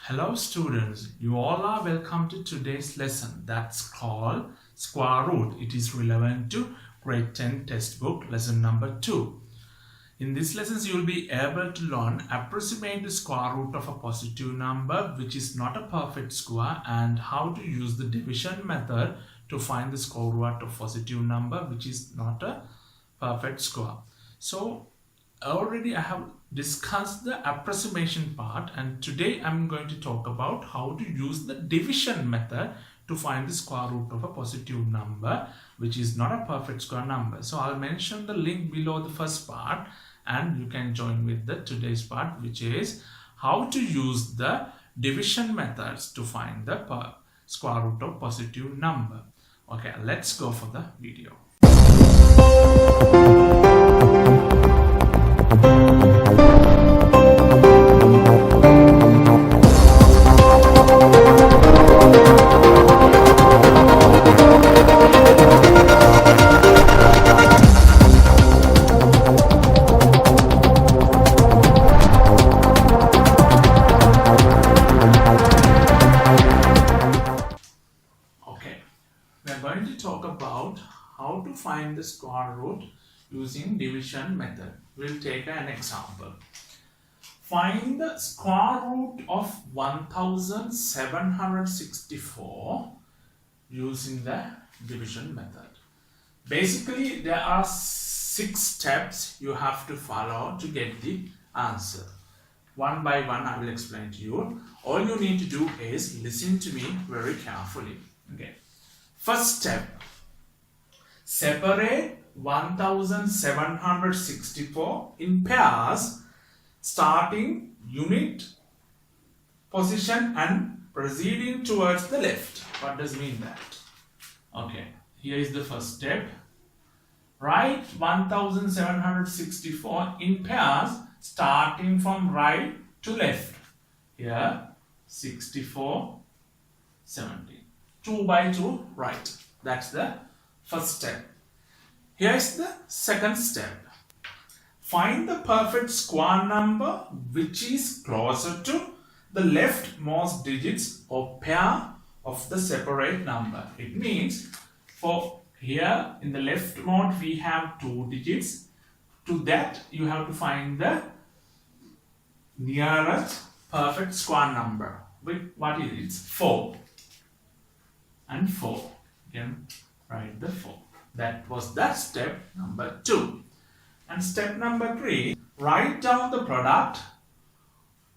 Hello students, you all are welcome to today's lesson that's called square root. It is relevant to grade 10 textbook lesson number 2. In this lesson you will be able to learn approximate the square root of a positive number which is not a perfect square and how to use the division method to find the square root of positive number which is not a perfect square. So already I have discussed the approximation part, and today I'm going to talk about how to use the division method to find the square root of a positive number which is not a perfect square number. So I'll mention the link below the first part and you can join with the today's part, which is how to use the division methods to find the square root of positive number. Okay, let's go for the video. How to find the square root using division method. We'll take an example. Find the square root of 1764 using the division method. Basically, there are 6 steps you have to follow to get the answer. One by one, I will explain to you. All you need to do is listen to me very carefully. Okay. First step. Separate 1764 in pairs starting unit position and proceeding towards the left. What does mean that? Okay, here is the first step. Write 1764 in pairs starting from right to left. Here 64, 17. 2 by 2 right. That's the first step. Here is the second step. Find the perfect square number which is closer to the leftmost digits or pair of the separate number. It means for here in the leftmost we have 2 digits. To that you have to find the nearest perfect square number. What is it? It's 4 and 4. Again, write the 4. That was that step number 2. And step number 3, write down the product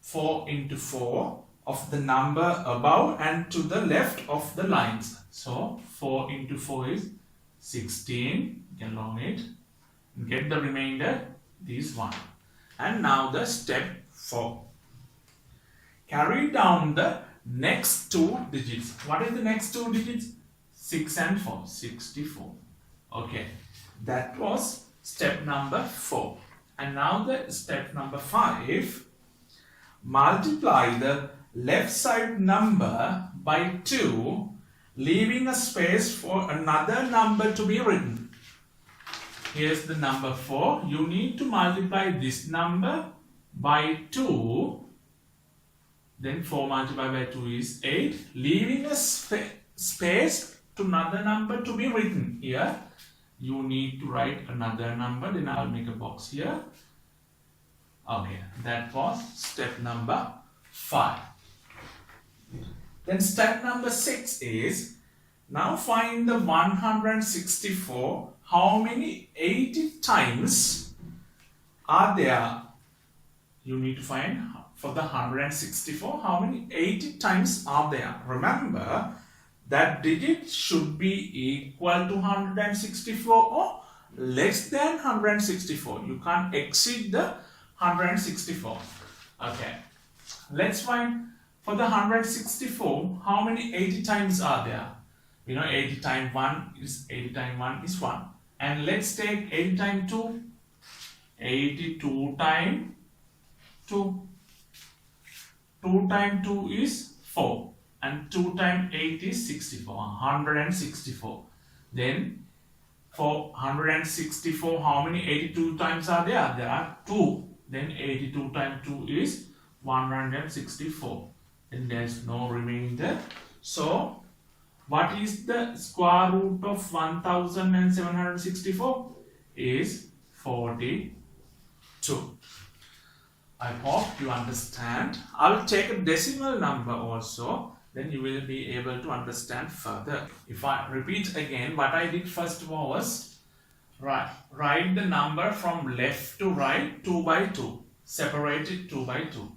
4 into 4 of the number above and to the left of the lines. So 4 into 4 is 16. You can long it. Get the remainder, this one. And now the step 4. Carry down the next 2 digits. What is the next 2 digits? 6 and 4, 64. Okay, that was step number 4. And now the step number 5. Multiply the left side number by 2, leaving a space for another number to be written. Here's the number 4. You need to multiply this number by 2. Then 4 multiplied by 2 is 8, leaving a space to another number to be written. Here you need to write another number, then I'll make a box here. Okay, that was step number 5. Then step number 6 is, now find the 164. How many 80 times are there? You need to find for the 164 how many 80 times are there. Remember, that digit should be equal to 164 or less than 164. You can't exceed the 164. Okay. Let's find for the 164 how many 80 times are there. You know 80 times 1 is 80 times 1 is 1. And let's take 80 times 2. 82 times 2. 2 times 2 is 4. And 2 times 8 is 64, 164. Then for 164, how many 82 times are there? There are 2. Then 82 times 2 is 164. then there's no remainder. So what is the square root of 1764? Is 42. I hope you understand. I will take a decimal number also, then you will be able to understand further. If I repeat again, what I did first was write the number from left to right 2 by 2. Separate it 2 by 2.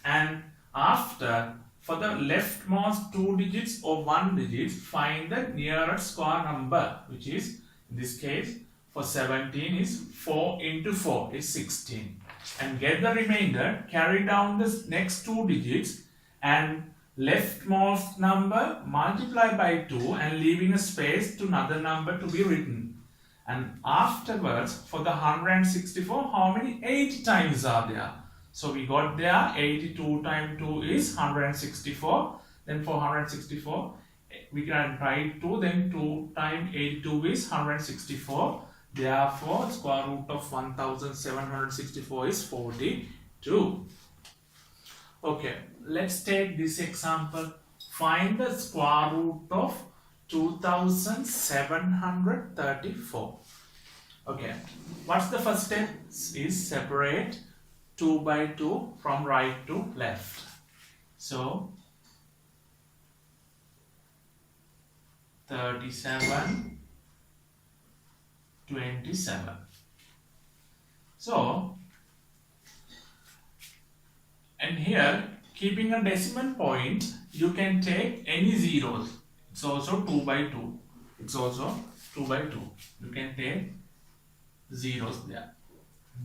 And after, for the leftmost 2 digits or 1 digit, find the nearest square number, which is, in this case, for 17 is 4 into 4 is 16. And get the remainder, carry down the next 2 digits and leftmost number multiply by 2 and leaving a space to another number to be written. And afterwards, for the 164, how many 80 times are there? So we got there 82 times 2 is 164. Then for 164, we can write 2, then 2 times 82 is 164. Therefore, square root of 1764 is 42. Okay, let's take this example. Find the square root of 2734. Okay, what's the first step? Is separate 2 by 2 from right to left. So 37, 27. So, and here, keeping a decimal point, you can take any zeros. It's also 2 by 2. It's also 2 by 2. You can take zeros there.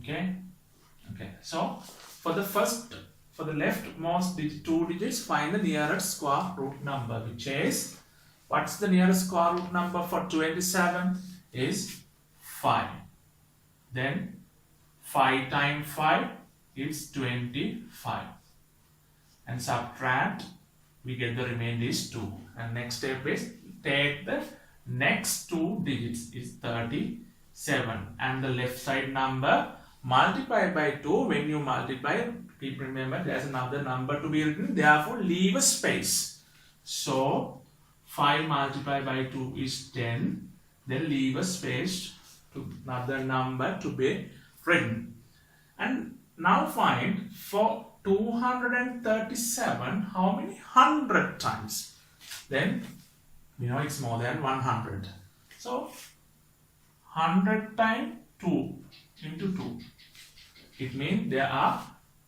Okay? Okay. So, for the leftmost 2 digits, find the nearest square root number, which is, what's the nearest square root number for 27? Is 5. Then 5 times 5 is 25. And subtract, we get the remainder is 2. And next step is take the next 2 digits is 37. And the left side number multiply by 2. When you multiply, keep remember there's another number to be written. Therefore, leave a space. So 5 multiplied by 2 is 10. Then leave a space to another number to be written. And now find for 237 how many 100 times. Then we know it's more than 100. So 100 times 2 into 2. It means there are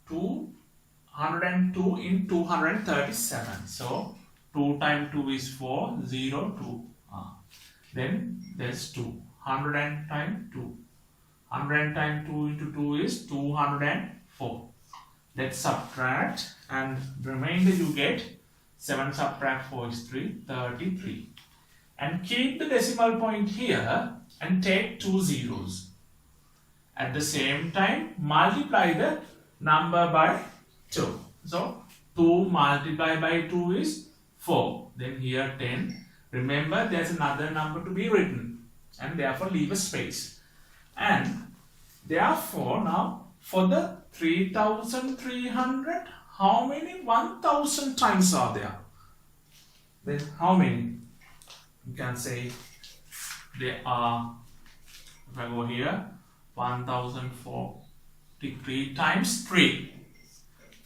202 in 237. So 2 times 2 is 4, 0, 2. Then there's 2. 100 times 2. 100 times 2 into 2 is 204. Let's subtract, and the remainder you get 7 subtract 4 is 3, 33. And keep the decimal point here and take 2 zeros. At the same time, multiply the number by 2. So 2 multiplied by 2 is 4. Then here 10. Remember, there's another number to be written, and therefore leave a space. And therefore now for the 3300, how many 1000 times are there? Then how many? You can say there are, if I go here, 1043 times 3.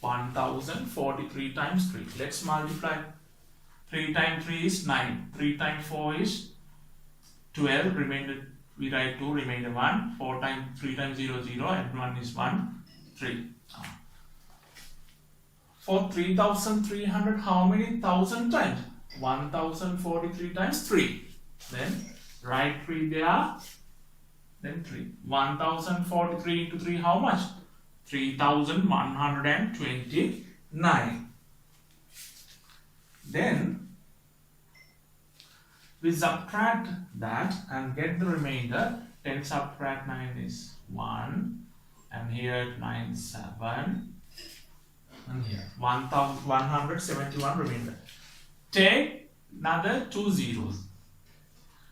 1043 times 3. Let's multiply. 3 times 3 is 9. 3 times 4 is 12. Remainder, we write 2, remainder 1. 4 times 3 times 0, 0, and 1 is 1, 3. For 3300, how many thousand times? 1043 times 3. Then write 3 there. Then 3. 1043 into 3, how much? 3129. Then we subtract that and get the remainder. 10 subtract 9 is 1. And here 9, 7. And here 1171 remainder. Take another 2 zeros.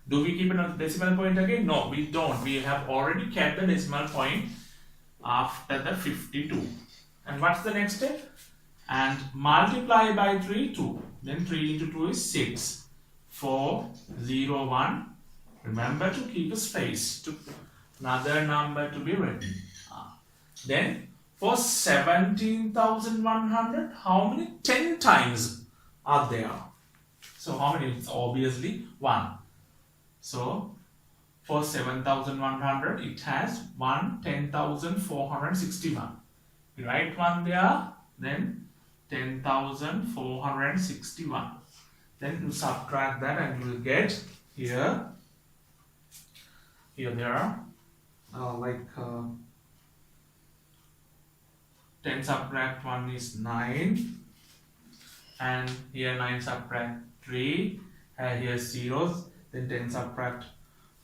Do we keep another decimal point again? No, we don't. We have already kept the decimal point after the 52. And what's the next step? and multiply by 3, 2. Then 3 into 2 is 6. 4, 0, 1. Remember to keep a space to another number to be written. Then for 17,100, how many 10 times are there? So how many? It's obviously 1. So for 7,100, it has 10,461. You write 1 there, then 10,461. Then you subtract that and you will get here there are 10 subtract 1 is 9, and here 9 subtract 3, here zeros, then 10 subtract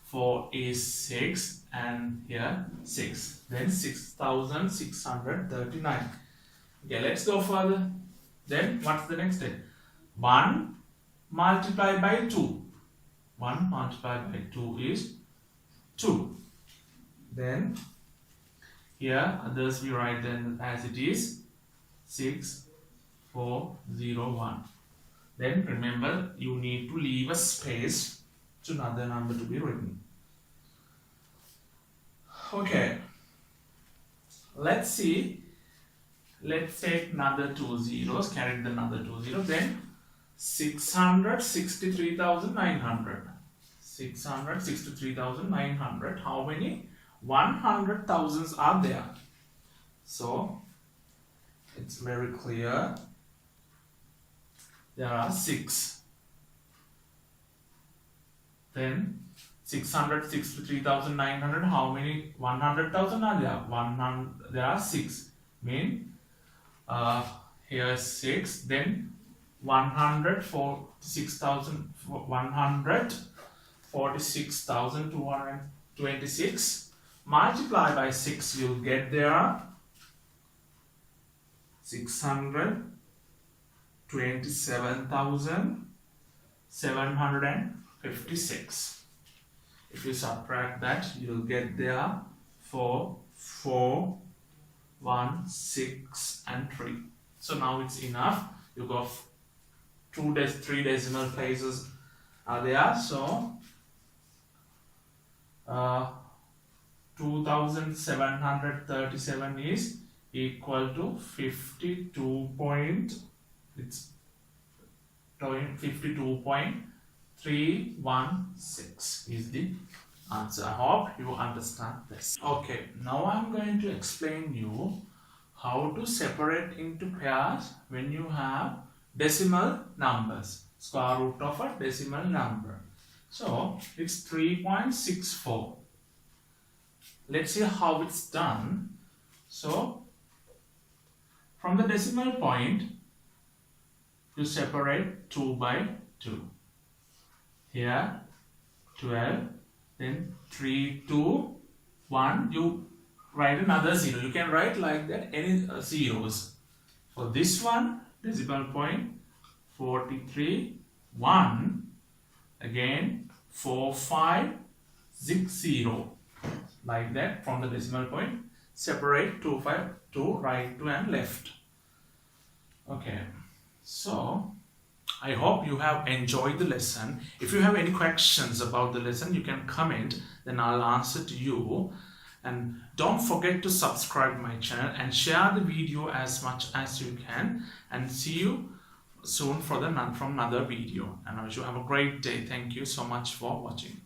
4 is 6, and here 6, then 6,639. Okay, let's go further. Then what's the next step? 1 multiplied by 2. 1 multiplied by 2 is 2. Then here others we write them as it is 6401. Then remember, you need to leave a space to another number to be written. Okay, let's see. Let's take another 2 zeros, carry the another 2 zeros. Then 663,900. 663,900. How many 100,000s are there? So it's very clear. There are 6. Then 663,900. How many 100,000 are there? There are 6. Mean here 6. Then 146,226 multiply by 6, you'll get there 627,756. If you subtract that, you'll get there 4, 4, 1, 6 and 3. So now it's enough. You got 3 decimal places are there. So 2,737 is equal to 52.316 is the answer. I hope you understand this. Okay, now I'm going to explain you how to separate into pairs when you have decimal numbers, square root of a decimal number. So it's 3.64. Let's see how it's done. So from the decimal point, you separate 2 by 2. Here 12, then 3, 2, 1. You write another 0. You can write like that any zeros. For this one, decimal point 43, 1. Again 4, 5, 6, 0. Like that from the decimal point. Separate 2, 5, 2, right, 2 and left. Okay, so I hope you have enjoyed the lesson. If you have any questions about the lesson, you can comment, then I'll answer to you. And don't forget to subscribe my channel and share the video as much as you can. And see you soon from another video. And I wish you have a great day. Thank you so much for watching.